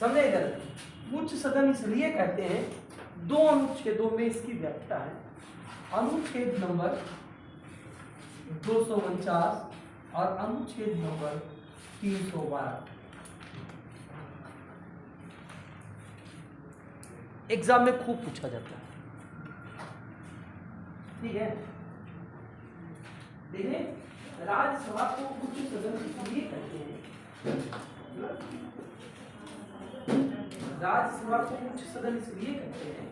समझे इधर। उच्च सदन इसलिए कहते हैं, दो अनुच्छेदों में इसकी व्याख्या है। अनुच्छेद नंबर 249 और अनुच्छेद नंबर 312। एग्जाम में खूब पूछा जाता है, ठीक है। देखिए, राज्यसभा को उच्च सदन इसलिए कहते हैं, राज्यसभा को उच्च सदन इसलिए कहते हैं,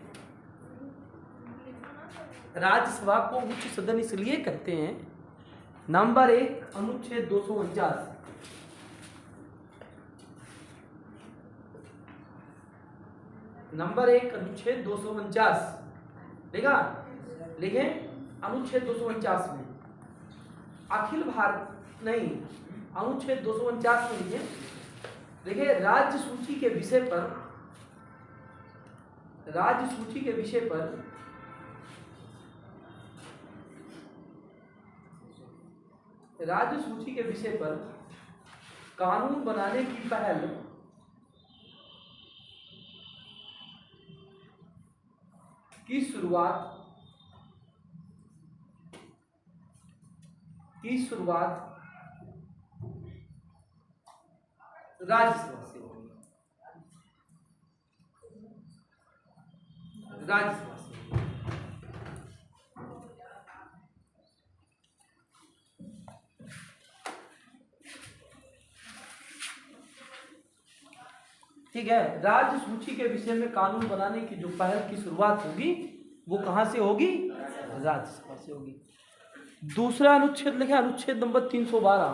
राज्यसभा को उच्च सदन इसलिए कहते हैं, नंबर 1 अनुच्छेद 249, नंबर 1 अनुच्छेद 249 देखा, लिखे अनुच्छेद 249 में अखिल भारत नहीं, अनुच्छेद 249 में लिखे, देखिए राज्य सूची के विषय पर, राज्य सूची के विषय पर राज्य सूची के विषय पर कानून बनाने की पहल की शुरुआत राज्यसभा से होगी, राज्यसभा से। ठीक है, राज्य सूची के विषय में कानून बनाने की जो पहल की शुरुआत होगी वो कहां से होगी? राज्यसभा से होगी। दूसरा अनुच्छेद लिखे, अनुच्छेद नंबर 312,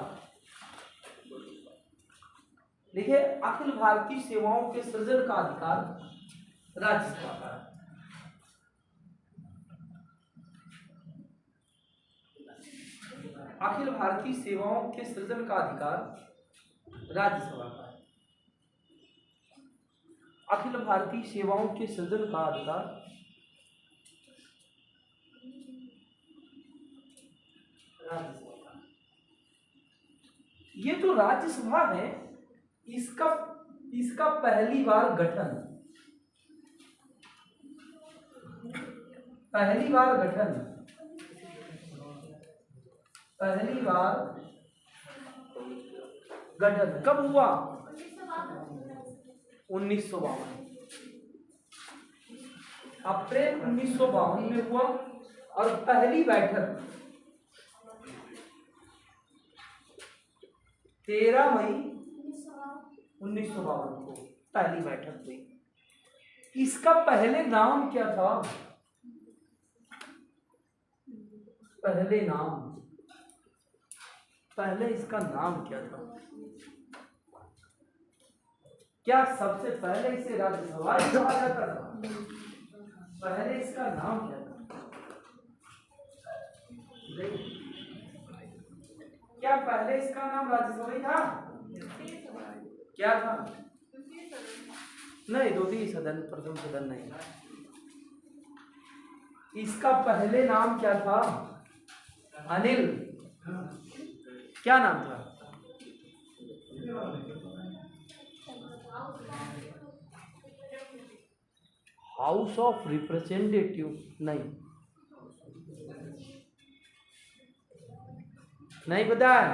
देखिए अखिल भारतीय सेवाओं के सृजन का अधिकार राज्यसभा का है। अखिल भारतीय सेवाओं के सृजन का अधिकार राज्यसभा का है। अखिल भारतीय सेवाओं के सृजन का अधिकार राज्यसभा का। ये जो राज्यसभा है, इसका पहली बार गठन कब हुआ? 1952, अप्रैल 1952 में हुआ। और पहली बैठक 13 मई 1952 को पहली बैठक हुई। इसका पहले नाम क्या था? पहले इसका नाम क्या था? क्या सबसे पहले इसे राज्यसभा कहा जाता था? पहले इसका नाम क्या था? क्या पहले इसका नाम राज्यसभा ही था? क्या था? नहीं, द्वितीय सदन, प्रथम सदन नहीं। इसका पहले नाम क्या था? अनिल, क्या नाम था? हाउस ऑफ रिप्रेजेंटेटिव नहीं पता है।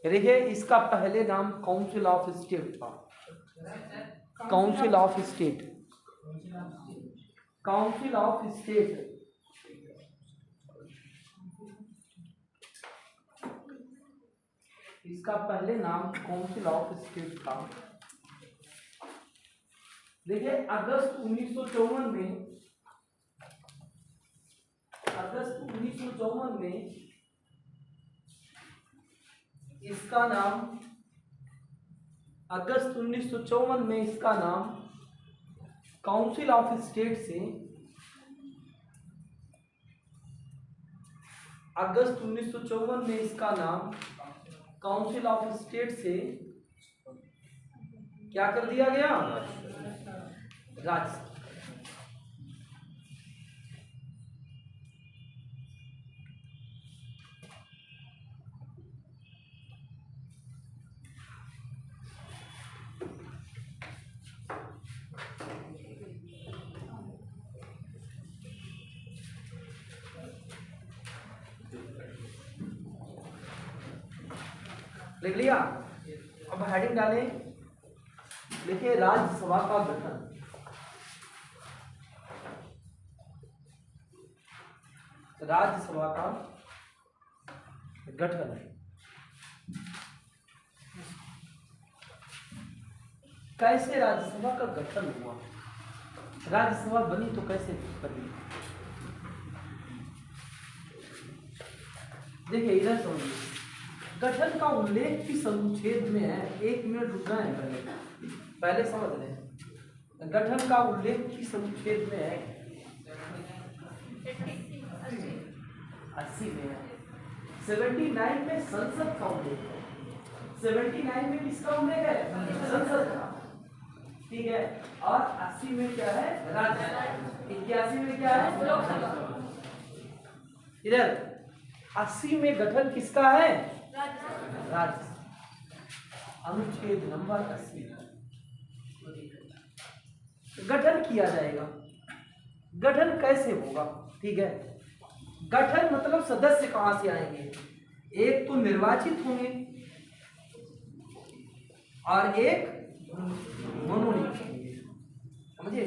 देखिए, इसका पहले नाम काउंसिल ऑफ स्टेट था। काउंसिल ऑफ स्टेट इसका पहले नाम काउंसिल ऑफ स्टेट था। देखिए, अगस्त 1954 में इसका नाम काउंसिल ऑफ स्टेट से अगस्त 1954 में इसका नाम काउंसिल ऑफ स्टेट से क्या कर दिया गया? राज्यसभा। लिख लिया। अब हेडिंग डालें, लिखिए राज्यसभा का गठन। राज्यसभा का गठन कैसे राज्यसभा का गठन हुआ, राज्यसभा बनी तो कैसे बनी। देखिए इधर समझिए, गठन का उल्लेख किस अनुच्छेद में है। 1 मिनट रुकना है, पहले समझ लें गठन का उल्लेख किस अनुच्छेद में है। 80 में है। 79 में संसद का उल्लेख है। 79 में किसका उल्लेख है, संसद का, ठीक है। और 80 में क्या है, राज्यसभा। 81 में क्या है, लोकसभा। इधर 80 में गठन किसका है, राज्यसभा। अनुच्छेद नंबर 80 गठन किया जाएगा। गठन कैसे होगा, ठीक है। गठन मतलब सदस्य कहां से आएंगे, एक तो निर्वाचित होंगे और एक मनोनीत होंगे, समझिए।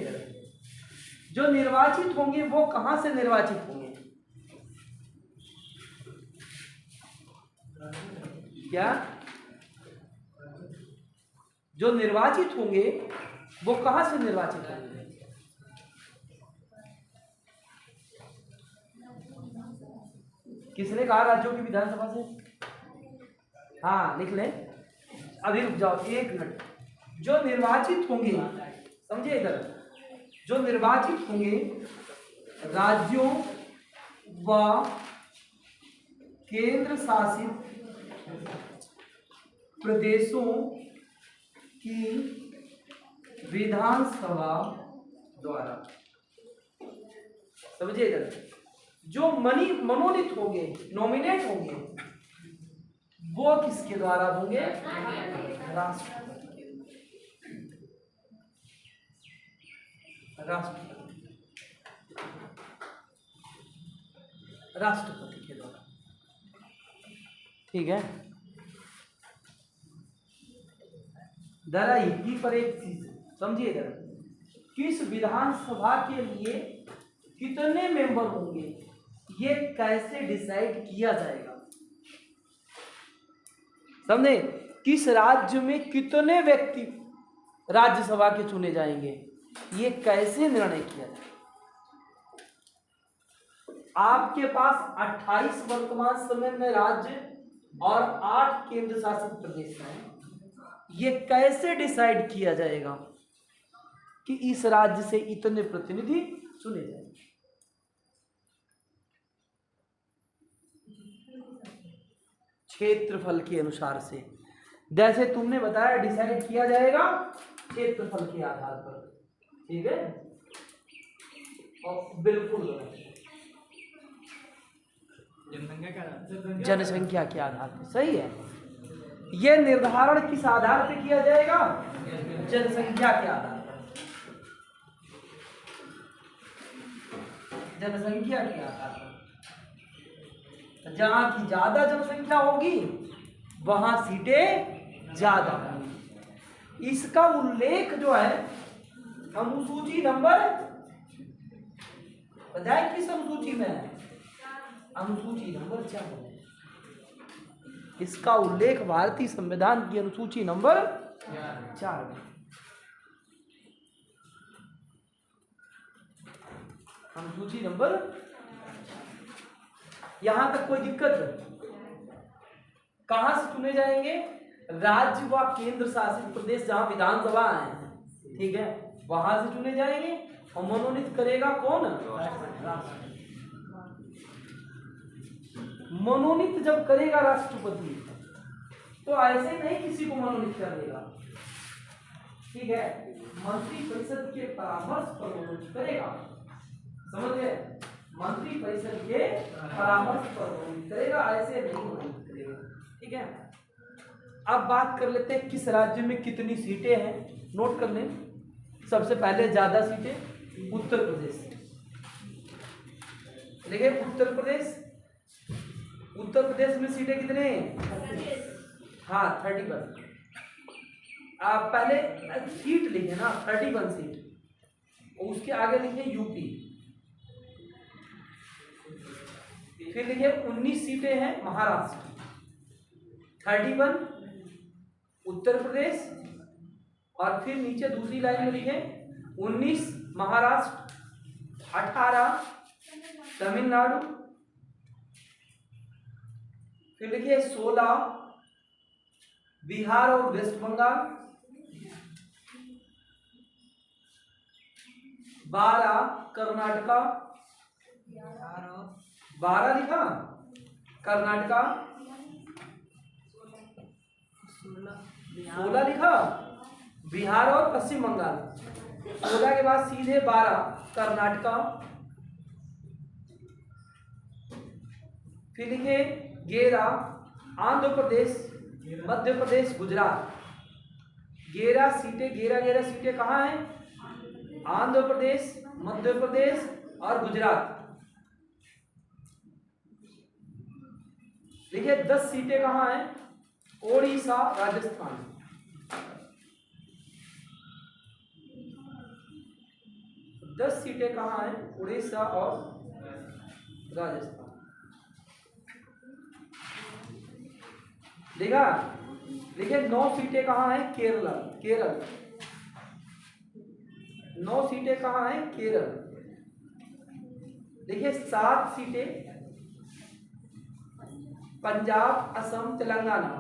जो निर्वाचित होंगे वो कहां से निर्वाचित होंगे, क्या, जो निर्वाचित होंगे वो कहां से निर्वाचित होंगे, किसने कहा राज्यों की विधानसभा से। हाँ लिख लें, अभी रुक जाओ 1 मिनट। जो निर्वाचित होंगे, समझिए इधर, जो निर्वाचित होंगे राज्यों व केंद्र शासित प्रदेशों की विधानसभा द्वारा, समझिए इधर, जो मनोनीत होंगे, नॉमिनेट होंगे, वो किसके द्वारा होंगे, राष्ट्रपति के द्वारा, ठीक है। जरा यही पर एक चीज समझिए जरा, किस विधानसभा के लिए कितने मेंबर होंगे ये कैसे डिसाइड किया जाएगा, समझे। किस राज्य में कितने व्यक्ति राज्यसभा के चुने जाएंगे ये कैसे निर्णय किया जाएगा। आपके पास 28 वर्तमान समय में राज्य और 8 केंद्र शासित प्रदेश हैं। ये कैसे डिसाइड किया जाएगा कि इस राज्य से इतने प्रतिनिधि चुने जाएंगे। क्षेत्रफल के अनुसार से, जैसे तुमने बताया डिसाइड किया जाएगा क्षेत्रफल के आधार पर, ठीक है। और बिल्कुल जनसंख्या के आधार पर, सही है। यह निर्धारण किस आधार पे किया जाएगा, जनसंख्या के आधार पर, जनसंख्या के आधार पर। जहां की ज्यादा जनसंख्या होगी वहां सीटें ज्यादा होंगी। इसका उल्लेख जो है अनुसूची नंबर, बताए किस अनुसूची में है, अनुसूची नंबर 4। इसका उल्लेख भारतीय संविधान की अनुसूची नंबर 4 में। अनुसूची नंबर, यहां तक कोई दिक्कत है। कहां से चुने जाएंगे, राज्य व केंद्र शासित प्रदेश जहां विधानसभा है, ठीक है, वहां से चुने जाएंगे। और मनोनीत करेगा कौन, राष्ट्रपति। मनोनीत जब करेगा राष्ट्रपति तो ऐसे नहीं किसी को मनोनीत कर देगा, ठीक है, मंत्रिपरिषद के परामर्श पर मनोनीत करेगा, समझ गए। मंत्री परिषद के परामर्श पर मनोनीत करेगा, ऐसे नहीं मनोनीत करेगा, ठीक है। अब बात कर लेते हैं किस राज्य में कितनी सीटें हैं, नोट कर लें। सबसे पहले ज्यादा सीटें उत्तर प्रदेश, देखिए उत्तर प्रदेश में सीटें कितने हैं, हाँ 31। आप पहले सीट लिखे ना 31 सीट, उसके आगे लिखे यूपी, फिर लिखे 19 सीटें हैं महाराष्ट्र, 31 उत्तर प्रदेश, और फिर नीचे दूसरी लाइन में लिखे 19 महाराष्ट्र, 18 तमिलनाडु, फिर लिखिए 16 बिहार और वेस्ट बंगाल, 12 कर्नाटका, 12 लिखा कर्नाटका, 16 लिखा बिहार और पश्चिम बंगाल, 16 के बाद सीधे 12 कर्नाटका, फिर लिखे 11 आंध्र प्रदेश, मध्य प्रदेश, गुजरात। 11 सीटें कहाँ हैं? आंध्र प्रदेश, मध्य प्रदेश और गुजरात। देखिए 10 सीटें कहाँ हैं? ओडिशा, राजस्थान। दस सीटें कहाँ हैं? उड़ीसा और राजस्थान। देखा? देखिए 9 सीटें कहाँ हैं? केरल। 9 सीटें कहाँ हैं? केरल। देखिए 7 सीटें पंजाब, असम, तेलंगाना।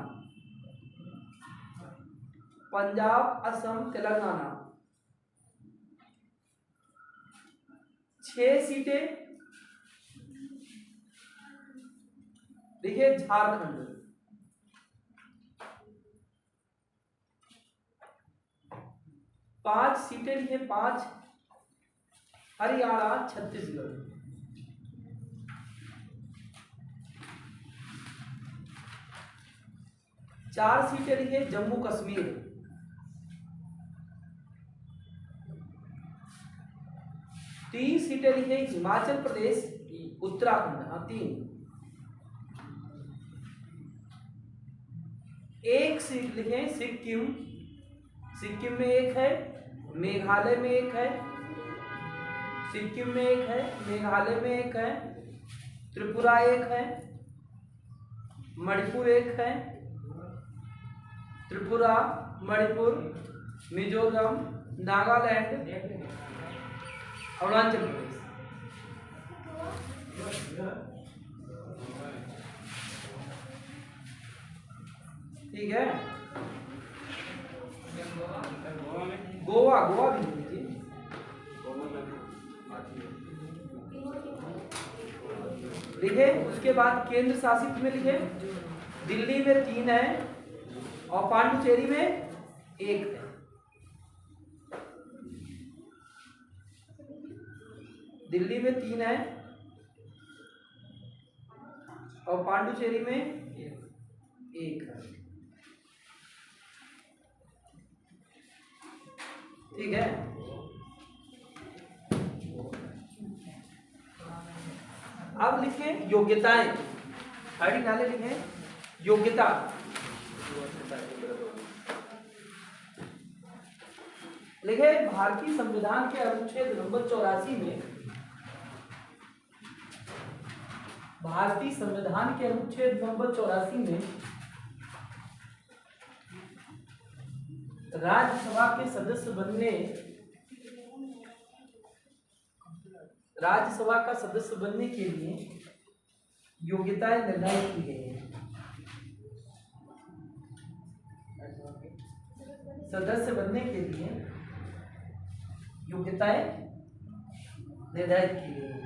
पंजाब, असम, तेलंगाना। 6 सीटें देखिए झारखंड। 5 सीटें लिखे 5 हरियाणा, छत्तीसगढ़। 4 सीटें लिखे जम्मू कश्मीर। 3 सीटें लिखे हिमाचल प्रदेश, उत्तराखंड। हाँ 3। 1 सीट लिखे सिक्किम। सिक्किम में 1 है, मेघालय में 1 है, सिक्किम में 1 है, मेघालय में 1 है, त्रिपुरा 1 है, मणिपुर 1 है, त्रिपुरा, मणिपुर, मिजोरम, नागालैंड, अरुणाचल प्रदेश। ठीक है। गोवा भी लीजिए। लिखे उसके बाद केंद्र शासित में लिखे दिल्ली में 3 है और पांडुचेरी में 1 है। दिल्ली में 3 है और पांडुचेरी में 1 है। ठीक है। अब लिखे योग्यताएं। आईडी नाले लिखे योग्यता। लिखे भारतीय संविधान के अनुच्छेद नंबर 84 में, भारतीय संविधान के अनुच्छेद नंबर 84 में राज्यसभा के सदस्य बनने, राज्यसभा का सदस्य बनने के लिए योग्यताएं निर्धारित की गई हैं। सदस्य बनने के लिए योग्यताएं निर्धारित की गई हैं।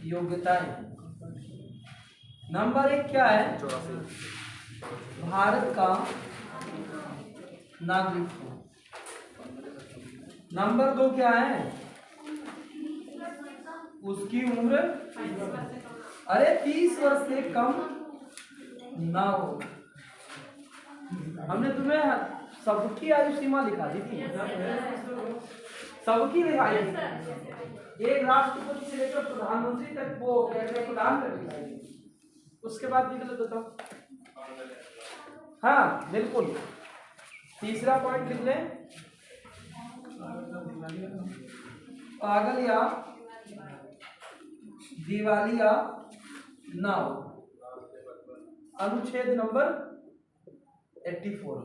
योग्यताएं नंबर 1 क्या है? भारत का नागरिक हो। नंबर 2 क्या है? उसकी उम्र 30 वर्ष से कम ना हो। हमने तुम्हें सबकी आयु सीमा लिखा दी थी, सबकी लिखाई थी। एक राष्ट्रपति से लेकर प्रधानमंत्री तक वो प्रदान कर दिया, उसके बाद निकल बताओ। हाँ बिल्कुल। तीसरा पॉइंट लिख लें, पागल या दिवालिया ना हो, अनुच्छेद नंबर 84।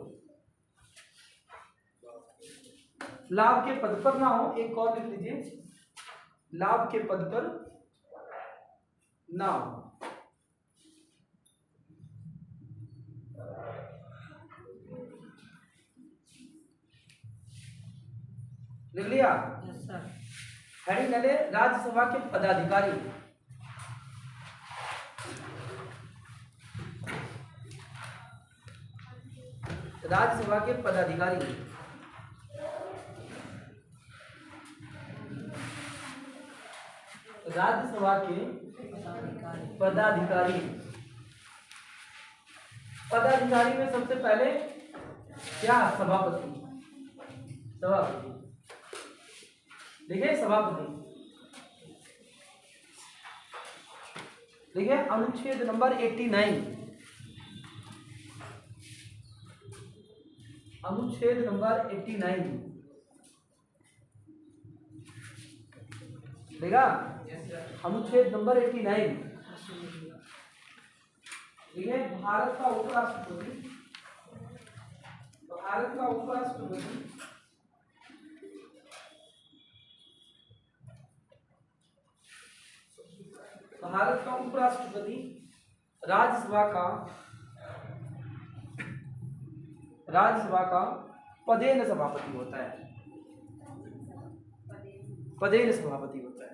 लाभ के पद पर ना हो, एक और लिख लीजिए, लाभ के पद पर ना हो। लिख लिया? हेडिंग डाले, राज्यसभा के पदाधिकारी। राज्यसभा के पदाधिकारी राज्यसभा के पदाधिकारी पदाधिकारी में सबसे पहले क्या? सभापति। सभापति देखिए, सभापति देखिए, अनुच्छेद नंबर 89, अनुच्छेद नंबर 89 देखा, अनुच्छेद नंबर 89 देखिए, भारत का उपराष्ट्रपति भारत का उपराष्ट्रपति राज्यसभा का पदेन सभापति होता है, पदेन सभापति होता है।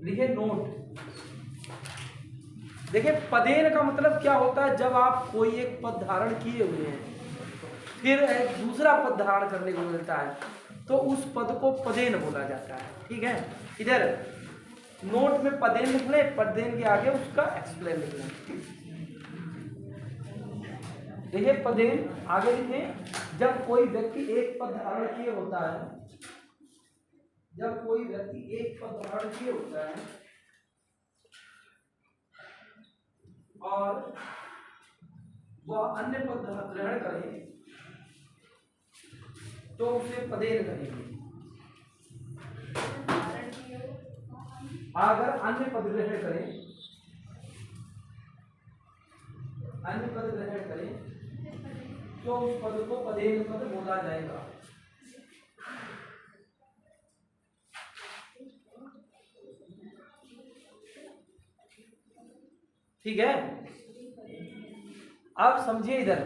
लिखे नोट। देखिए, पदेन का मतलब क्या होता है? जब आप कोई एक पद धारण किए हुए हैं, फिर एक दूसरा पद धारण करने को मिलता है, तो उस पद को पदेन बोला जाता है। ठीक है, इधर नोट में पदेन लिख ले, पदेन के आगे उसका एक्सप्लेन लिख लें। देखिए, पदेन आगे लिखे, जब कोई व्यक्ति एक पद धारण किए होता है, जब कोई व्यक्ति एक पद धारण किए होता है और वह अन्य पद ग्रहण करे, तो उसे पदेन कहेंगे। अगर अन्य पद ग्रहण करें, तो उस पद को पदेन पद बोला जाएगा। ठीक है, अब समझिए, इधर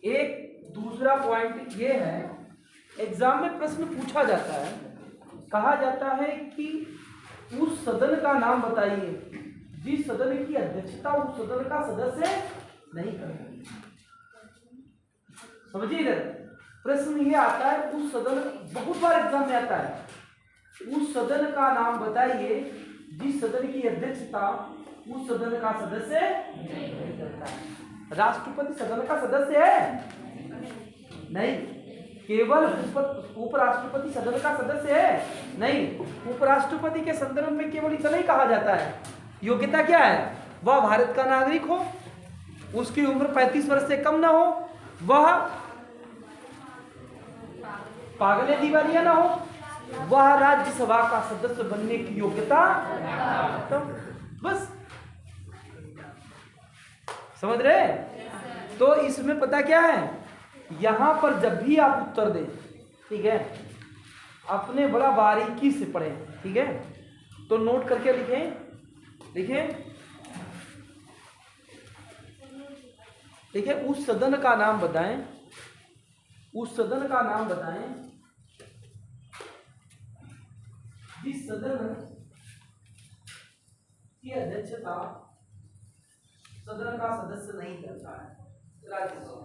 एक दूसरा पॉइंट ये है, एग्जाम में प्रश्न पूछा जाता है, कहा जाता है कि उस सदन का नाम बताइए जिस सदन की अध्यक्षता उस सदन का सदस्य नहीं करता। समझिए, इधर प्रश्न ये आता है, उस सदन, बहुत बार एग्जाम में आता है, उस सदन का नाम बताइए जिस सदन की अध्यक्षता उस सदन का सदस्य नहीं करता है। राष्ट्रपति सदन का सदस्य है? नहीं। केवल उपराष्ट्रपति सदन का सदस्य है? नहीं। उपराष्ट्रपति के संदर्भ में केवल इतना ही कहा जाता है, योग्यता क्या है? वह भारत का नागरिक हो, उसकी उम्र 35 वर्ष से कम ना हो, वह पागल या दिवालिया ना हो, वह राज्यसभा का सदस्य बनने की योग्यता, तो बस। समझ रहे? तो इसमें पता क्या है, यहां पर जब भी आप उत्तर दें, ठीक है, अपने बड़ा बारीकी से पढ़ें। ठीक है, तो नोट करके लिखें, देखिए, उस सदन का नाम बताएं, उस सदन का नाम बताएं जिस सदन की अध्यक्षता सदन का सदस्य नहीं करता है। राज्यसभा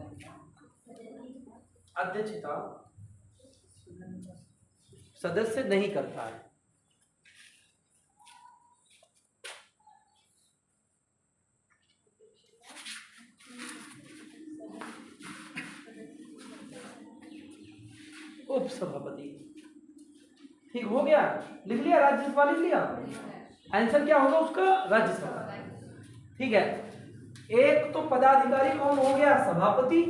अध्यक्षता सदस्य नहीं करता है। उपसभापति। ठीक हो गया, लिख लिया, राज्यसभा लिख लिया। आंसर क्या होगा उसका? राज्यसभा। ठीक है, एक तो पदाधिकारी कौन हो गया? सभापति,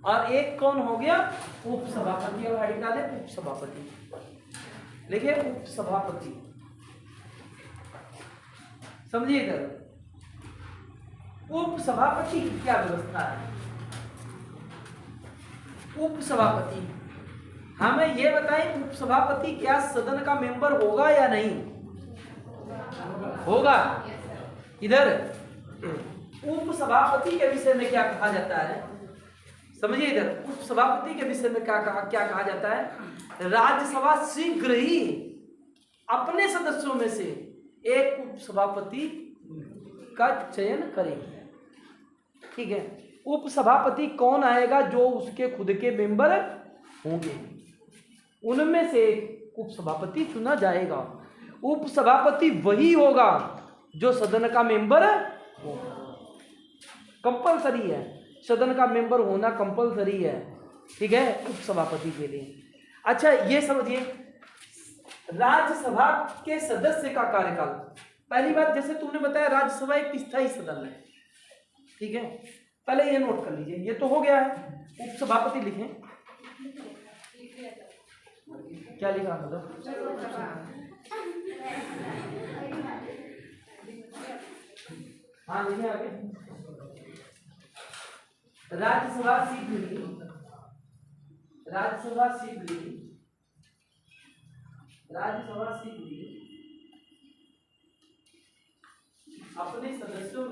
और एक कौन हो गया? उपसभापति। अब हेडिंग डाले उपसभापति, लिखे उपसभापति। समझिए इधर, उपसभापति की क्या व्यवस्था है? उपसभापति, हमें ये बताएं, उपसभापति क्या सदन का मेंबर होगा या नहीं होगा? इधर उपसभापति के विषय में क्या कहा जाता है? समझिए इधर, उपसभापति के विषय में क्या कहा जाता है? राज्यसभा शीघ्र ही अपने सदस्यों में से एक उपसभापति का चयन करेगी। ठीक है, उपसभापति कौन आएगा? जो उसके खुद के मेंबर होंगे, उनमें से एक उपसभापति चुना जाएगा। उपसभापति वही होगा जो सदन का मेंबर होगा। कंपलसरी है, सदन का मेंबर होना कंपलसरी है। ठीक है, उपसभापति के लिए। अच्छा ये समझिए, राज्यसभा के सदस्य का कार्यकाल, पहली बात जैसे तुमने बताया राज्यसभा एक स्थायी सदन है। ठीक है, पहले ये नोट कर लीजिए, ये तो हो गया है। उपसभापति लिखें, क्या लिखा मतलब? हाँ लिखे आगे। राज्यसभा शीघ्र ही अपने सदस्यों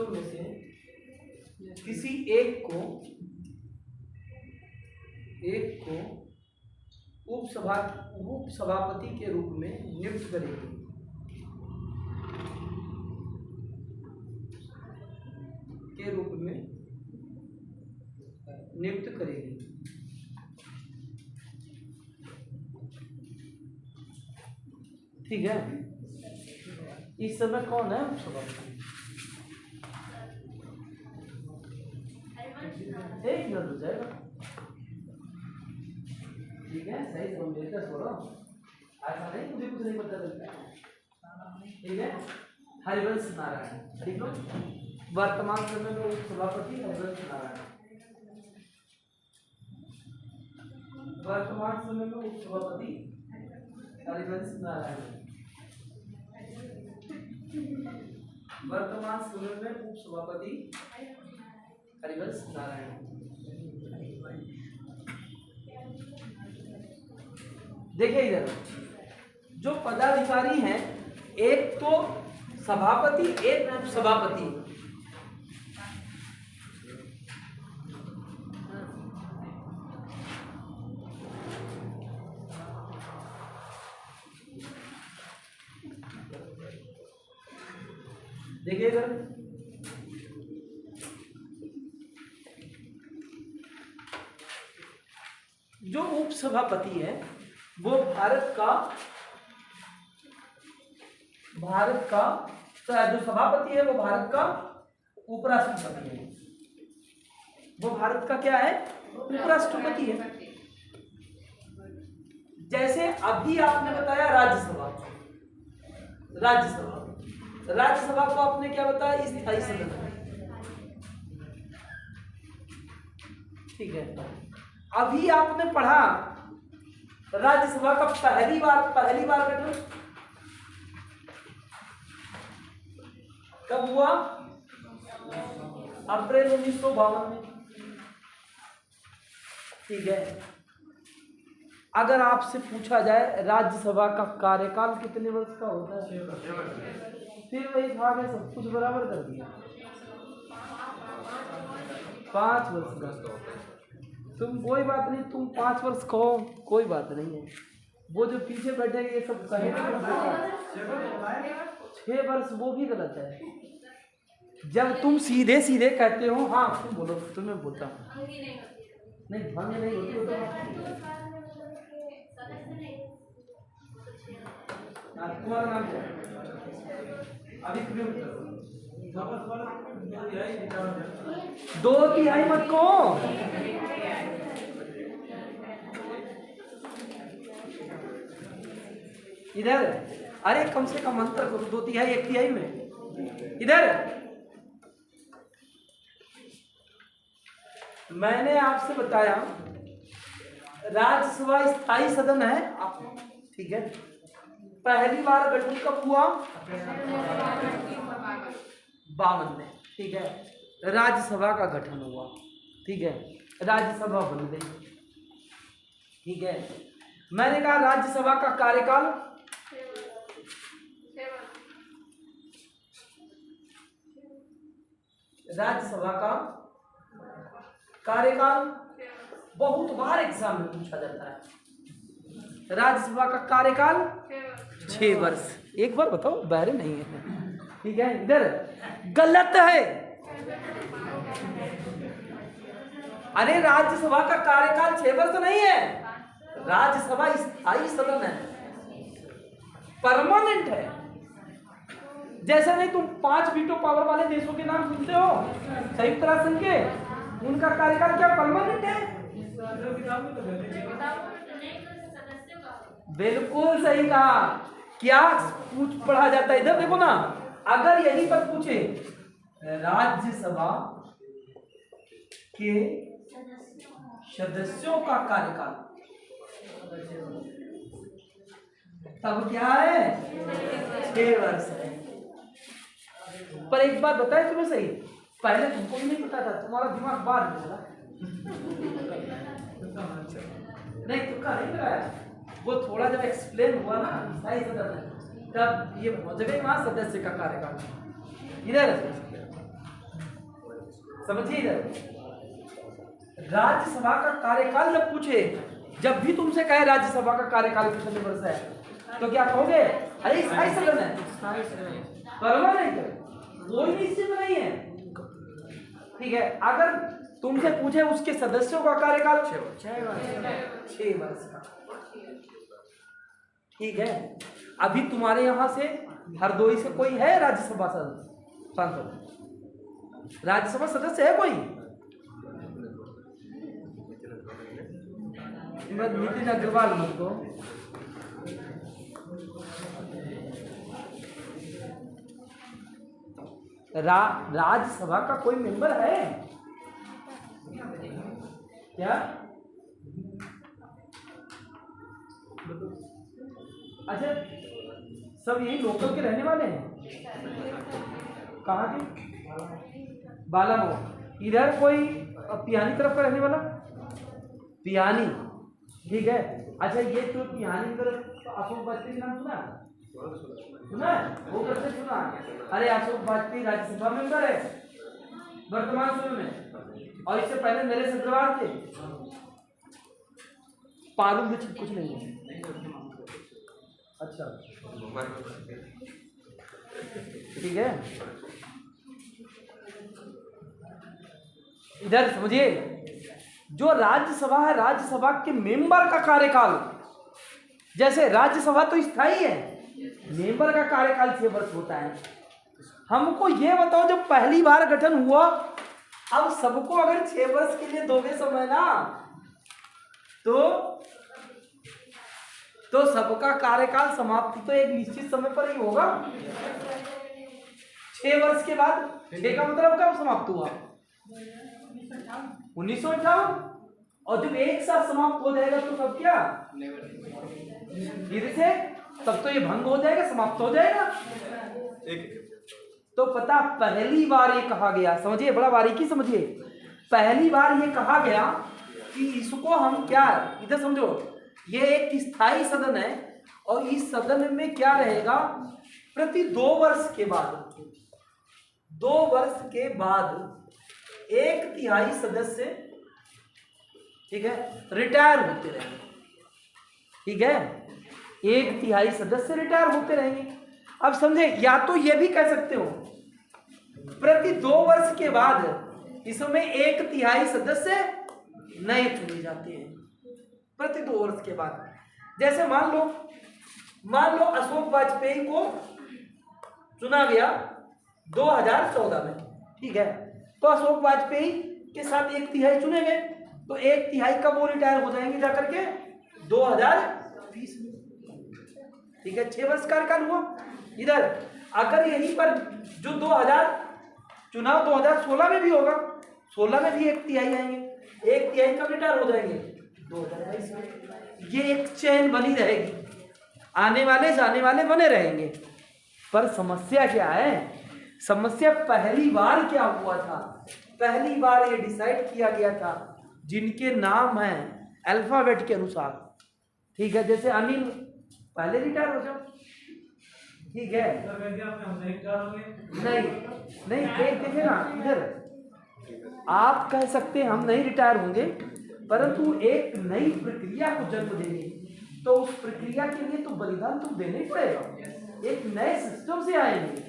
में से किसी एक को उपसभापति के रूप में नियुक्त करेगी। ठीक है, इस समय कौन है उपसभापति? एक मिनट हो जाएगा। ठीक है, सही समझ लेकर छोड़ो, ऐसा नहीं मुझे कुछ नहीं पता चलता। ठीक है, हरिवंश नारायण, ठीक है, वर्तमान समय में उपसभापति हरिवंश नारायण। वर्तमान समय में उपसभापति हरिवंश नारायण। देखिए इधर जो पदाधिकारी हैं, एक तो सभापति, एक उपसभापति। देखिए इधर जो उपसभापति है वो भारत का जो सभापति है वो भारत का उपराष्ट्रपति है। वो भारत का क्या है? उपराष्ट्रपति है। जैसे अभी आपने बताया राज्यसभा को आपने क्या बताया? स्थायी सदन। ठीक है, अभी आपने पढ़ा राज्यसभा का पहली बार गठन कब हुआ? अप्रैल 1952 में। ठीक है, अगर आपसे पूछा जाए राज्यसभा का कार्यकाल कितने वर्ष का होता है? फिर वही भाग है, सब कुछ बराबर कर दिया। 5 वर्ष का। तुम कोई बात नहीं, तुम 5 वर्ष कहो, कोई बात नहीं है। वो जो पीछे बैठे ये सब कहे 6 वर्ष, वो भी गलत है। जब तुम सीधे सीधे कहते हो, हाँ तुम बोलो, तुम्हें बोलता हूँ। नहीं भंग नहीं होती। तुम्हारा नाम क्या है? अभी दो तिहाई मत को, इधर। अरे कम से कम अंतर करो, 2 तिहाई 1 तिहाई में। इधर मैंने आपसे बताया राज्यसभा स्थायी सदन है, ठीक है। पहली बार गठन कब हुआ? 52 में, ठीक है। राज्यसभा का गठन हुआ, ठीक है, राज्यसभा बन गई, ठीक है। मैंने कहा राज्यसभा का कार्यकाल राज्यसभा का कार्यकाल बहुत बार एग्जाम में पूछा जाता है। राज्यसभा का कार्यकाल 6 वर्ष। एक बार बताओ, बहरे नहीं है, ठीक है। इधर गलत है। अरे राज्यसभा का कार्यकाल 6 वर्ष नहीं है, राज्यसभा स्थायी सदन है, परमानेंट है। जैसे नहीं तुम 5 वीटो पावर वाले देशों के नाम सुनते हो, संयुक्त राष्ट्र संघ के, उनका कार्यकाल क्या परमानेंट है? बिल्कुल सही कहा। क्या पढ़ा जाता है इधर देखो ना, अगर यही पर पूछे राज्यसभा के सदस्यों का कार्यकाल, तब क्या है? 6 वर्ष है। पर एक बात बताए तुम्हें सही, पहले तुमको भी नहीं पता था, तुम्हारा दिमाग बाद में चला। नहीं तुमका नहीं कराया, वो थोड़ा जब एक्सप्लेन हुआ ना स्थायी सदन है, तब ये पहुंच गए वहां सदस्य का कार्यकाल। इधर समझिए, इधर राज्यसभा का कार्यकाल जब पूछे, जब भी तुमसे कहे राज्यसभा का कार्यकाल कितने वर्ष है, तो क्या कहोगे? अरे स्थायी सदन है, परमानेंट है, कोई निश्चित नहीं है, ठीक है। अगर तुमसे पूछे उसके सदस्यों का कार्यकाल 6 वर्ष का, ठीक है। अभी तुम्हारे यहां से हरदोई से कोई है राज्यसभा सांसद? राज्यसभा सदस्य है कोई? नितिन अग्रवाल मत को, राज्यसभा का कोई मेंबर है क्या? अच्छा, सब यही लोकल के रहने वाले हैं? कहाँ के? बालामऊ। इधर कोई पियानी तरफ का रहने वाला? पियानी, ठीक है। अच्छा, ये तो पियानी तरफ अशोक वाजपेयी नाम सुना? सुना? वो कैसे सुना? अरे अशोक वाजपेयी राज्यसभा मेंबर है वर्तमान समय में, और इससे पहले नरेश अग्रवाल थे। पारुल दीक्षित कुछ नहीं है। अच्छा, ठीक है। इधर समझिए, जो राज्यसभा है, राज्यसभा के मेंबर का कार्यकाल, जैसे राज्यसभा तो स्थायी है, मेंबर का कार्यकाल 6 वर्ष होता है। हमको ये बताओ, जब पहली बार गठन हुआ, अब सबको अगर 6 वर्ष के लिए दोगे समय ना, तो सबका कार्यकाल समाप्ति तो एक निश्चित समय पर ही होगा। 6 वर्ष के बाद 6 का मतलब कब समाप्त हुआ? 1958। और जब एक साथ समाप्त हो जाएगा तो सब क्या धीरे से, तब तो ये भंग हो जाएगा, समाप्त हो जाएगा। तो पता, पहली बार ये कहा गया, समझिए, बड़ा बारीकी समझिए, पहली बार ये कहा गया कि इसको हम क्या, इधर समझो, ये एक स्थायी सदन है, और इस सदन में क्या रहेगा, प्रति 2 वर्ष के बाद, 2 वर्ष के बाद 1/3 सदस्य, ठीक है, रिटायर होते रहेंगे, ठीक है, 1/3 सदस्य रिटायर होते रहेंगे। अब समझे, या तो ये भी कह सकते हो प्रति 2 वर्ष के बाद इसमें 1/3 सदस्य नए चुने जाते हैं, प्रति 2 वर्ष के बाद। जैसे मान लो मान लो अशोक वाजपेयी को चुना गया 2014 में, ठीक है, तो अशोक वाजपेयी के साथ 1/3 चुने गए, तो 1/3 कब वो रिटायर हो जाएंगे जाकर के 2020 में, ठीक है, 6 वर्ष कार्यकाल हुआ। इधर अगर यहीं पर जो 2000 चुनाव 2016 में भी होगा, 16 में भी 1/3 आएंगे, 1/3 कब रिटायर हो जाएंगे 2022 में। ये एक चेन बनी रहेगी, आने वाले जाने वाले बने रहेंगे। पर समस्या क्या है, समस्या पहली बार क्या हुआ था, पहली बार ये डिसाइड किया गया था जिनके नाम हैं अल्फाबेट के अनुसार, ठीक है, जैसे अनिल पहले रिटायर हो जाओ, ठीक है, नहीं एक देखे ना इधर, आप कह सकते हैं हम नहीं रिटायर होंगे, परंतु एक नई प्रक्रिया को जन्म देंगे, तो उस प्रक्रिया के लिए तो बलिदान तो देना ही पड़ेगा, एक नए सिस्टम से आएंगे।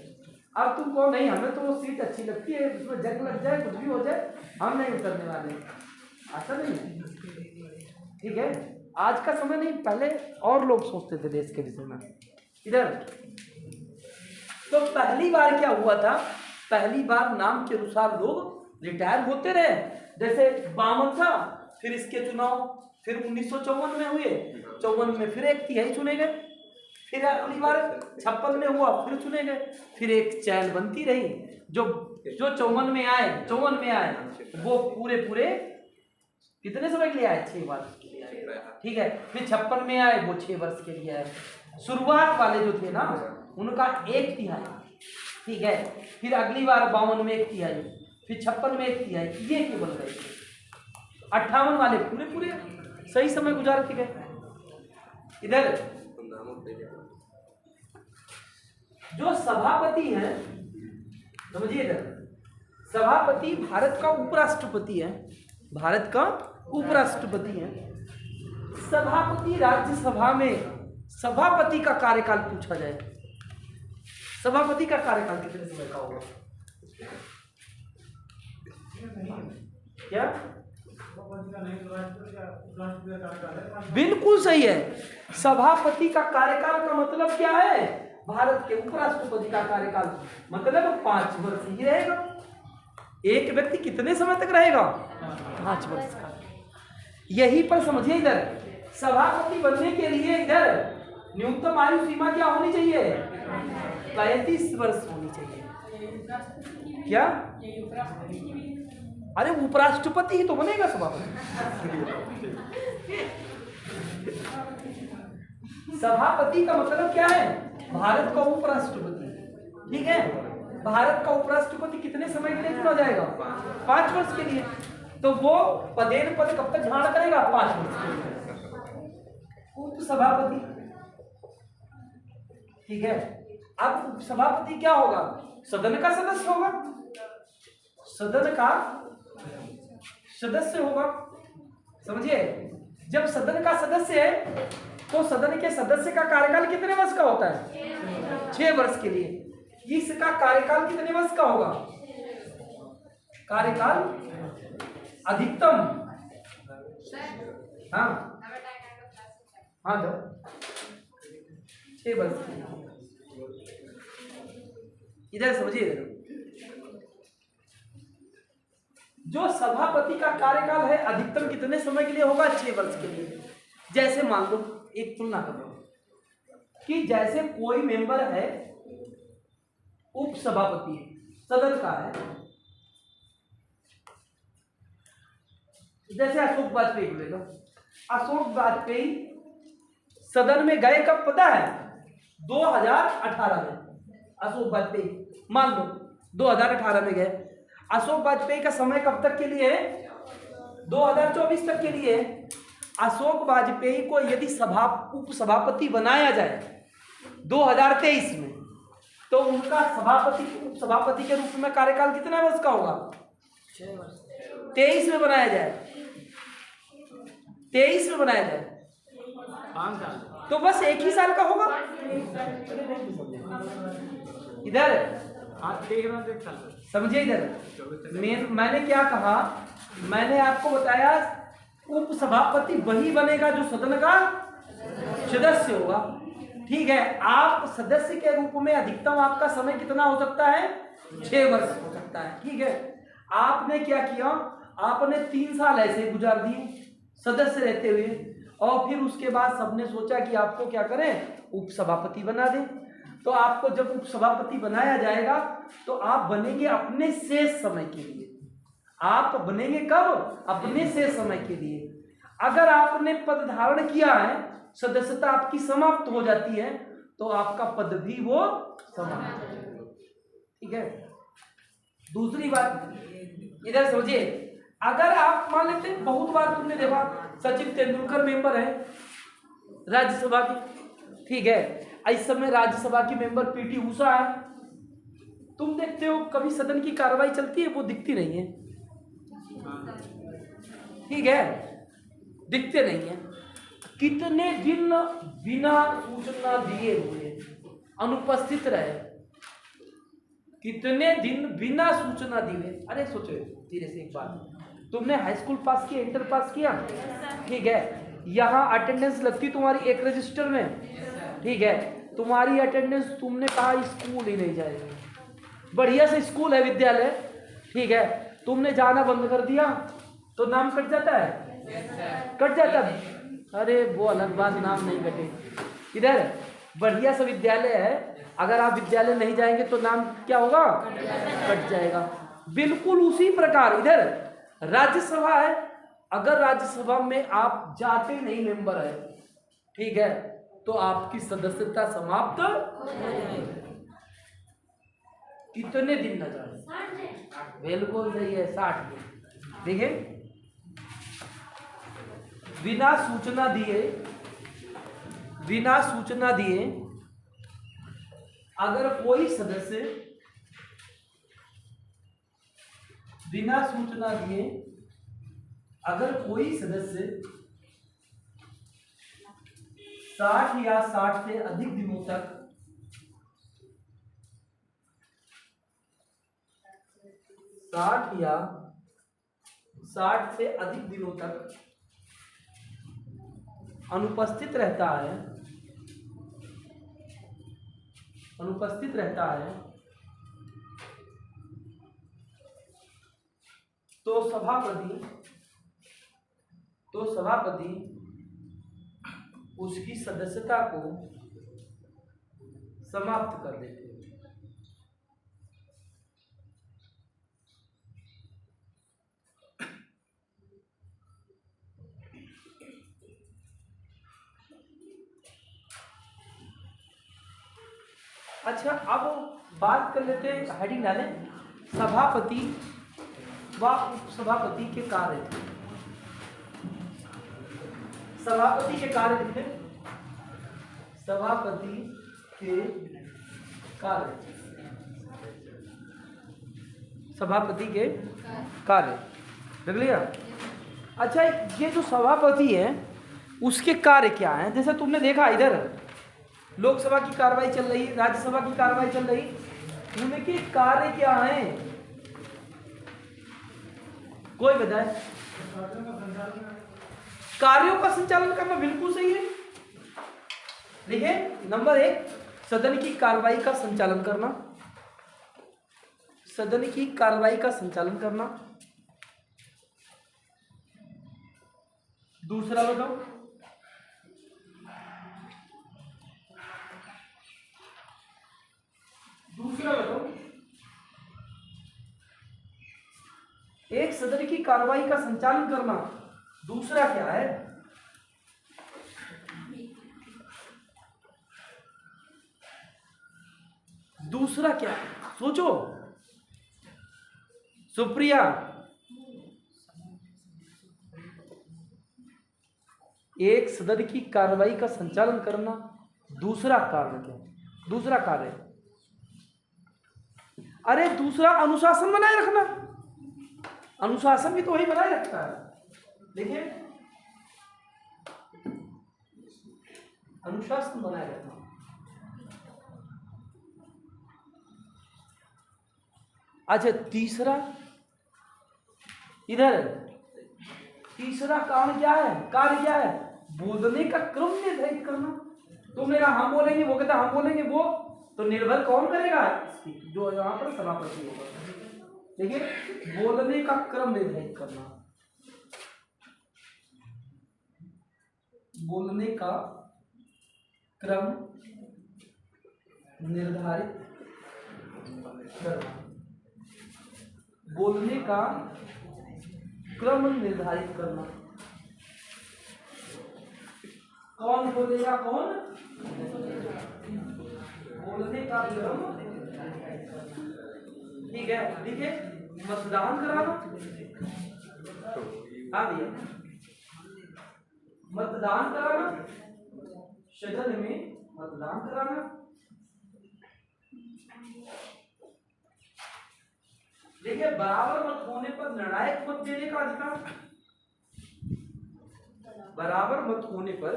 अब तुम कहो नहीं हमें तो वो सीट अच्छी लगती है, उसमें जंग लग जाए कुछ भी हो जाए हम नहीं उतरने वाले, ऐसा नहीं है, ठीक है। आज का समय नहीं, पहले और लोग सोचते थे देश के विषय में। इधर तो पहली बार क्या हुआ था, पहली बार नाम के अनुसार लोग रिटायर होते रहे, जैसे 52 था, फिर इसके चुनाव फिर 1954 में हुए, 54 में फिर 1/3 चुने गए, फिर अगली बार 56 में हुआ, फिर चुने गए, फिर एक चैन बनती रही, जो 54 में आए वो पूरे कितने समय के लिए आए, 6 वर्ष के लिए आए, ठीक है, फिर 56 में आए वो 6 वर्ष के लिए आए। शुरुआत वाले जो थे ना उनका 1/3, ठीक है, फिर अगली बार 52 में 1/3, फिर 56 में 1/3, ये क्यों बन गए। 58 वाले पूरे सही समय गुजार के गए। इधर जो सभापति हैं, समझिए इधर, सभापति भारत का उपराष्ट्रपति है, भारत का उपराष्ट्रपति है। सभापति राज्यसभा में सभापति का कार्यकाल पूछा जाए, सभापति का कार्यकाल कितने समय का होगा, क्या बिल्कुल सही है। सभापति का कार्यकाल का मतलब क्या है, भारत के उपराष्ट्रपति का कार्यकाल मतलब 5 वर्ष ही रहेगा। एक व्यक्ति कितने समय तक रहेगा, 5 वर्ष का। यही पर समझिए, इधर सभापति बनने के लिए इधर न्यूनतम आयु सीमा क्या होनी चाहिए, 35 वर्ष होनी चाहिए। क्या, अरे उपराष्ट्रपति ही तो बनेगा सभापति। सभापति का मतलब क्या है, भारत का उपराष्ट्रपति, ठीक है, भारत का उपराष्ट्रपति कितने समय के लिए चुना जाएगा, 5 वर्ष के लिए। तो वो पदेन पद कब तक धारण करेगा, 5 वर्ष के लिए। उपसभापति, ठीक है। अब उपसभापति क्या होगा, सदन का सदस्य होगा, सदन का सदस्य होगा, समझिए। जब सदन का सदस्य है तो सदन के सदस्य का कार्यकाल कितने वर्ष का होता है, 6 वर्ष के लिए। इसका कार्यकाल कितने वर्ष का होगा, कार्यकाल अधिकतम, हाँ हाँ, 6 वर्ष की। इधर समझिए, जो सभापति का कार्यकाल है अधिकतम कितने समय के लिए होगा, 6 वर्ष के लिए। जैसे मान लो, एक तुलना करो कि जैसे कोई मेंबर है, उपसभापति है, सदन का है, जैसे अशोक वाजपेयी को ले लो। अशोक वाजपेयी सदन में गए कब पता है, 2018 में। अशोक वाजपेयी मान लो 2018 में गए। अशोक वाजपेयी का समय कब तक के लिए है, 2024 तक के लिए। अशोक वाजपेयी को यदि उपसभापति बनाया जाए 2023 में, तो उनका सभापति उपसभापति के रूप में कार्यकाल कितना वर्ष का होगा, 6 वर्ष। 23 में बनाया जाए, 23 में बनाया जाए, 5 साल, तो बस 1 ही साल का होगा। इधर समझिए, इधर मैंने क्या कहा, मैंने आपको बताया उपसभापति वही बनेगा जो सदन का सदस्य होगा। ठीक है, आप सदस्य के रूप में अधिकतम आपका समय कितना हो सकता है? 6 वर्ष हो सकता है। ठीक है, आपने क्या किया, आपने 3 साल ऐसे गुजार दिए सदस्य रहते हुए, और फिर उसके बाद सबने सोचा कि आपको क्या करें, उपसभापति बना दें। तो आपको जब उपसभापति बनाया जाएगा तो आप बनेंगे अपने शेष समय के लिए। आप बनेंगे कब? अपने शेष समय के लिए। अगर आपने पद धारण किया है, सदस्यता आपकी समाप्त हो जाती है, तो आपका पद भी वो समाप्त हो जाएगा। ठीक है, दूसरी बात इधर समझिए, अगर आप मान लेते हैं, बहुत बार तुमने देखा सचिन तेंदुलकर मेंबर है राज्यसभा की, ठीक है, इस समय राज्यसभा की मेंबर पीटी उषा है। तुम देखते हो कभी सदन की कार्रवाई चलती है? वो दिखती नहीं है। ठीक है, दिखते नहीं है। कितने दिन बिना सूचना दिए हुए अनुपस्थित रहे, कितने दिन बिना सूचना दिए। अरे सोचो धीरे से एक बात, तुमने हाई स्कूल पास किया, इंटर पास किया, ठीक है, यहाँ अटेंडेंस लगती तुम्हारी एक रजिस्टर में, ठीक है, तुम्हारी अटेंडेंस, तुमने कहा स्कूल ही नहीं जाएगी, बढ़िया से स्कूल है, विद्यालय, ठीक है, तुमने जाना बंद कर दिया तो नाम कट जाता है? कट जाता है। अरे वो अलग बात, नाम नहीं कटे। इधर बढ़िया सा विद्यालय है, अगर आप विद्यालय नहीं जाएंगे तो नाम क्या होगा? कट जाएगा। बिल्कुल उसी प्रकार इधर राज्यसभा है, अगर राज्यसभा में आप जाते नहीं मेंबर है, ठीक है, तो आपकी सदस्यता समाप्त हो जाएगी। कितने दिन न जाए? बिल्कुल सही है, 60 दिन। देखिए, बिना सूचना दिए, बिना सूचना दिए अगर कोई सदस्य, बिना सूचना दिए अगर कोई सदस्य 60 या 60 से अधिक दिनों तक या 60 से अधिक दिनों तक अनुपस्थित रहता है, तो सभापति उसकी सदस्यता को समाप्त कर देते हैं। अच्छा, अब बात कर लेते हैं, हेडिंग डालें, सभापति व उपसभापति के कार्य। सभापति के कार्य लिखे, सभापति के कार्य, सभापति के कार्य देख लिया। अच्छा, ये जो सभापति है उसके कार्य क्या हैं? जैसे तुमने देखा इधर लोकसभा की कार्रवाई चल रही, राज्यसभा की कार्रवाई चल रही, उनके कार्य क्या हैं? कोई बताए? कार्यों का संचालन करना बिल्कुल सही है। देखिए, नंबर 1, सदन की कार्रवाई का संचालन करना, सदन की कार्रवाई का संचालन करना। दूसरा बताओ, एक सदन की कार्रवाई का संचालन करना। दूसरा क्या है? दूसरा क्या है? सोचो सुप्रिया, एक सदन की कार्रवाई का संचालन करना, दूसरा कार्य क्या? दूसरा कार्य, अरे दूसरा अनुशासन बनाए रखना। अनुशासन भी तो वही बनाए रखता है। देखिए, अनुशासन बनाए रखना। अच्छा, तीसरा, इधर तीसरा काम क्या है? कार्य क्या है? बोलने का क्रम निर्धारित करना। तुम मेरा हम बोलेंगे, वो कहता हम बोलेंगे, वो तो निर्भर कौन करेगा? जो यहाँ पर सभापति होगा। देखिए, बोलने का क्रम निर्धारित करना, बोलने का क्रम निर्धारित करना, बोलने का क्रम निर्धारित करना। कौन बोलेगा? कौन बोलने का क्रम, ठीक है। देखिए, मतदान कराना, हाँ भैया, मतदान कराना, सदन में मतदान कराना। देखिए, बराबर मत होने पर निर्णायक मत देने का अधिकार, बराबर मत होने पर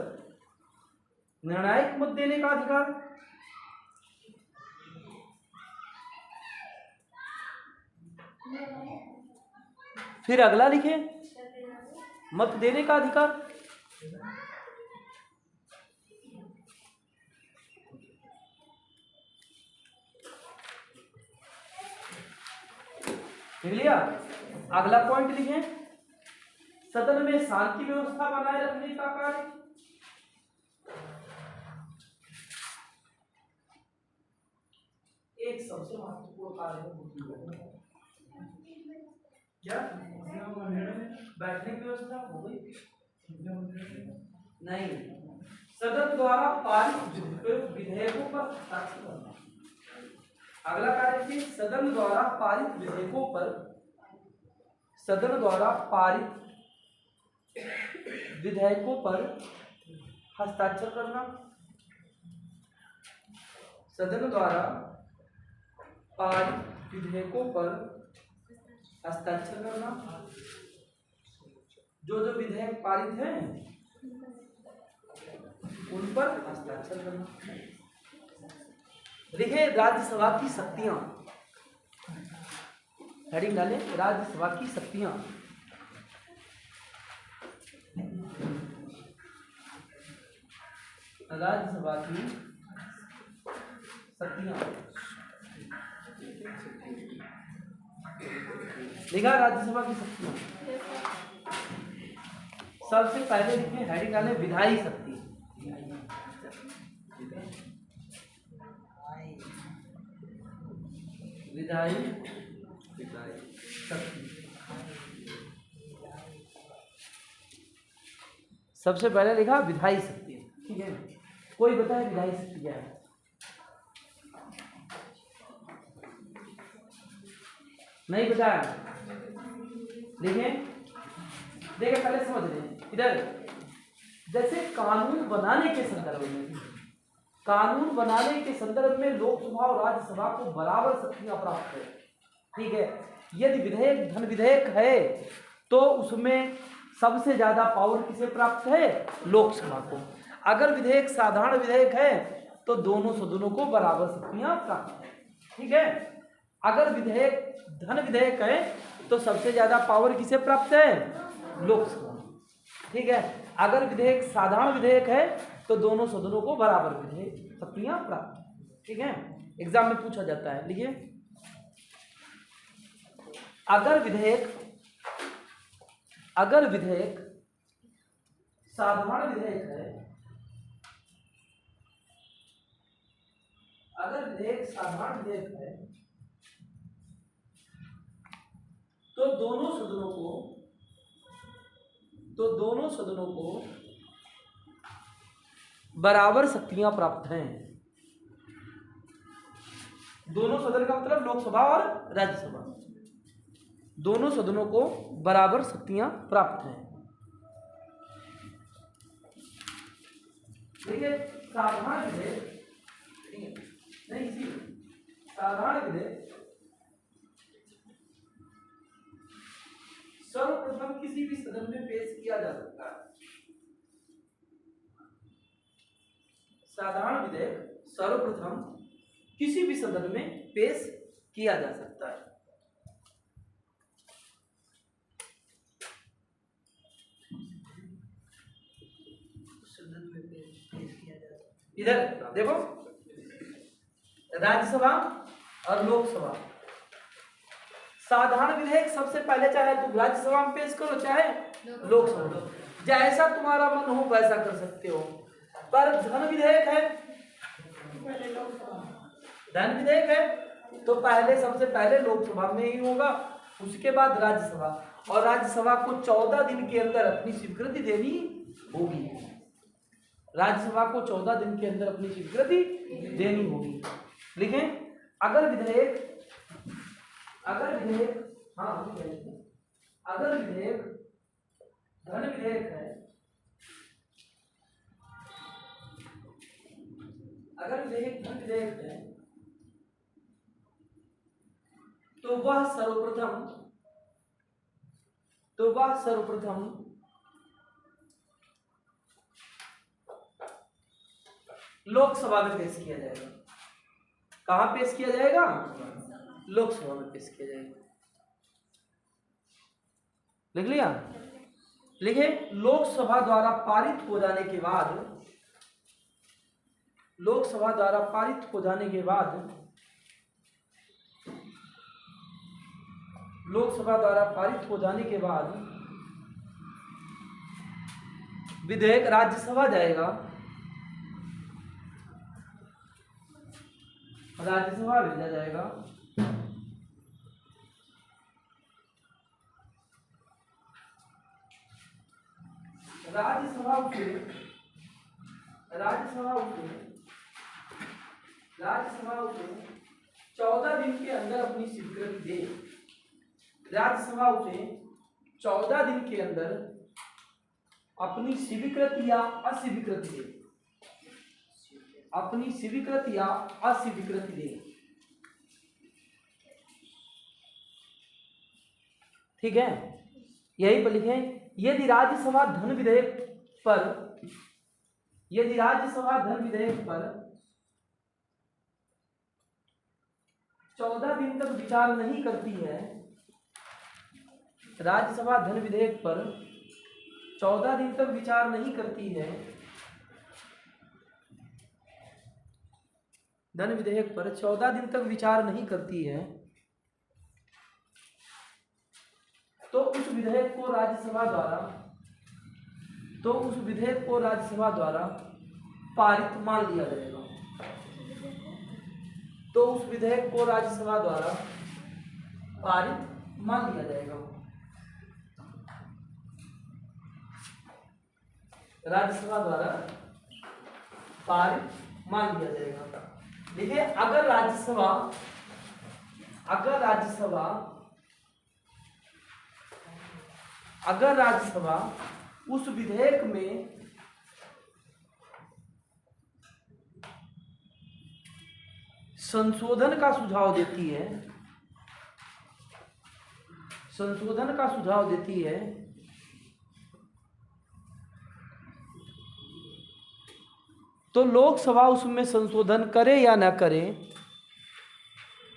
निर्णायक मत देने का अधिकार। फिर अगला लिखे, मत देने का अधिकार। लिख लिया? अगला पॉइंट लिखे, सदन में शांति व्यवस्था बनाए रखने का कार्य। एक सबसे महत्वपूर्ण कार्य है क्या? बैठने की व्यवस्था हो गई? नहीं, सदन द्वारा पारित विधेयकों पर हस्ताक्षर करना। अगला कार्य है सदन द्वारा पारित विधेयकों पर, सदन द्वारा पारित विधेयकों पर हस्ताक्षर करना। सदन द्वारा पारित विधेयकों पर हस्ताक्षर करना। जो जो विधेयक पारित हैं उन पर हस्ताक्षर करना। देखिए, राज्यसभा की शक्तियां, हेडिंग डाले, राज्यसभा की शक्तियां। राज्यसभा की शक्तियां लिखा, राज्यसभा की शक्तियां। सबसे पहले लिखे, हेडिंग डाले, विधायी शक्ति। विधायी शक्ति। सबसे पहले लिखा विधायी शक्ति, ठीक है। कोई बताए विधायी शक्ति क्या है? नहीं बताया? देखिए, देखिए पहले समझ लें। इधर जैसे कानून बनाने के संदर्भ में, कानून बनाने के संदर्भ में लोकसभा और राज्यसभा को बराबर शक्तियां प्राप्त है, ठीक है। यदि विधेयक धन विधेयक है तो उसमें सबसे ज्यादा पावर किसे प्राप्त है? लोकसभा को। अगर विधेयक साधारण विधेयक है तो दोनों सदनों को बराबर शक्तियां प्राप्त है, ठीक है। अगर विधेयक धन विधेयक है तो सबसे ज्यादा पावर किसे प्राप्त है? लोकसभा, ठीक है। अगर विधेयक साधारण विधेयक है तो दोनों सदनों को बराबर विधेयक शक्तियां प्राप्त, ठीक है। एग्जाम में पूछा जाता है, लिखिए, अगर विधेयक साधारण विधेयक है, अगर विधेयक साधारण विधेयक है तो दोनों सदनों को बराबर शक्तियां प्राप्त हैं। दोनों सदन का मतलब लोकसभा और राज्यसभा, दोनों सदनों को बराबर शक्तियां प्राप्त हैं। देखिए, साधारण विधेयक नहीं, इसी साधारण विधेयक सर्वप्रथम किसी भी सदन में पेश किया जा सकता है। साधारण विधेयक सर्वप्रथम किसी भी सदन में पेश किया जा सकता है। सदन में पेश किया जा सकता है। इधर देखो, राज्यसभा और लोकसभा। साधारण विधेयक सबसे पहले चाहे तुम राज्यसभा में पेश करो चाहे लोकसभा में, जैसा तुम्हारा मन हो वैसा कर सकते हो। पर धन विधेयक है, धन विधेयक है तो पहले सबसे पहले लोकसभा में ही होगा, उसके बाद राज्यसभा, और राज्यसभा को 14 दिन के अंदर अपनी स्वीकृति देनी होगी। राज्यसभा को 14 दिन के अंदर अपनी स्वीकृति देनी होगी। लिखें, अगर विधेयक हाँ अगर विधेयक धन विधेयक है, अगर विधेयक धन विधेयक है तो वह सर्वप्रथम लोकसभा में पेश किया जाएगा। कहां पेश किया जाएगा? लोकसभा में पेश किया जाएगा। लिख लिया? लिखे, लोकसभा द्वारा पारित हो जाने के बाद, लोकसभा द्वारा पारित हो जाने के बाद, लोकसभा द्वारा पारित हो जाने के बाद विधेयक राज्यसभा जाएगा, राज्यसभा भेजा जाएगा। राज्यसभा उसे 14 दिन के अंदर अपनी स्वीकृति दे। राज्यसभा उसे 14 दिन के अंदर अपनी स्वीकृति या अस्वीकृति दे, अपनी स्वीकृति या अस्वीकृति दे। ठीक है, यही पर लिखें, यदि राज्यसभा धन विधेयक पर 14 दिन तक विचार नहीं करती है, राज्यसभा धन विधेयक पर 14 दिन तक विचार नहीं करती है, धन विधेयक पर 14 दिन तक विचार नहीं करती है, तो उस विधेयक को राज्यसभा द्वारा पारित मान लिया जाएगा। तो उस विधेयक को राज्यसभा द्वारा पारित मान लिया जाएगा। राज्यसभा द्वारा पारित मान लिया जाएगा। देखिए, अगर राज्यसभा उस विधेयक में संशोधन का सुझाव देती है, तो लोकसभा उसमें संशोधन करे या न करे,